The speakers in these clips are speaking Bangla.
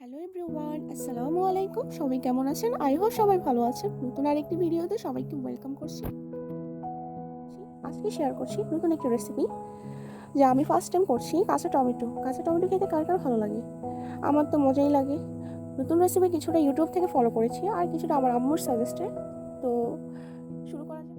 হ্যালো এভরিওয়ান, আসসালামু আলাইকুম। সবাই কেমন আছেন? আই হোপ সবাই ভালো আছেন। নতুন আরেকটি ভিডিওতে সবাইকে ওয়েলকাম করছি। আজকে শেয়ার করছি নতুন একটি রেসিপি, যা আমি ফার্স্ট টাইম করছি। কাঁচা টমেটো খেতে কার কার ভালো লাগে? আমার তো মজাই লাগে। নতুন রেসিপি কিছুটা ইউটিউব থেকে ফলো করেছি, আর কিছুটা আমার আম্মুর সাজেস্টে। তো শুরু করা যাক।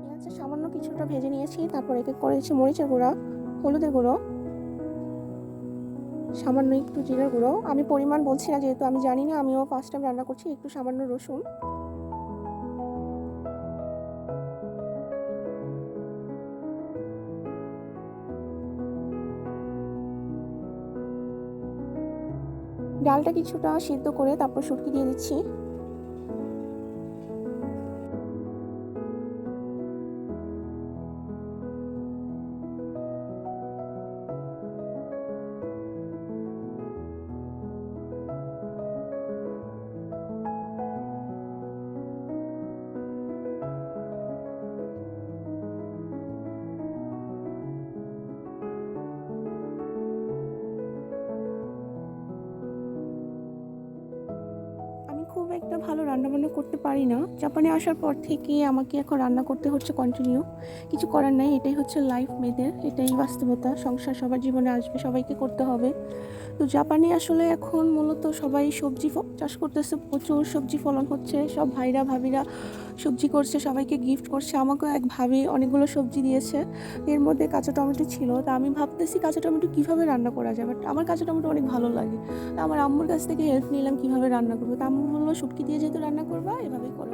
পেঁয়াজটা সামান্য কিছুটা ভেজে নিয়েছি, তারপর একে করেছি মরিচের গুঁড়া, হলুদের গুঁড়ো, সামান্য একটু জিরার গুঁড়ো। আমি পরিমাণ বলছি না, যেহেতু আমি জানি না, আমিও ফার্স্ট টাইম রান্না করছি। একটু সামান্য রসুন, ডালটা কিছুটা সিদ্ধ করে তারপর শুটকি দিয়ে দিচ্ছি। আমি খুব একটা ভালো রান্নাবান্না করতে পারি না। জাপানে আসার পর থেকে আমাকে এখন রান্না করতে হচ্ছে কন্টিনিউ। কিছু করার নাই, এটাই হচ্ছে লাইফ মেয়েদের, এটাই বাস্তবতা। সংসার সবার জীবনে আসবে, সবাইকে করতে হবে। তো জাপানে আসলে এখন মূলত সবাই সবজি চাষ করতেছে, প্রচুর সবজি ফলন হচ্ছে। সব ভাইরা ভাবিরা সবজি করছে, সবাইকে গিফট করছে। আমাকেও এক ভাবি অনেকগুলো সবজি দিয়েছে, এর মধ্যে কাঁচা টমেটো ছিল। তা আমি ভাবতেছি কাঁচা টমেটো কীভাবে রান্না করা যায়, বাট আমার কাঁচা টমেটো অনেক ভালো লাগে। তা আমার আম্মুর কাছ থেকে হেল্প নিলাম কীভাবে রান্না করবো। তা আম্মু বললো শুটকি দিয়ে যেহেতু রান্না করবা, এভাবেই করো।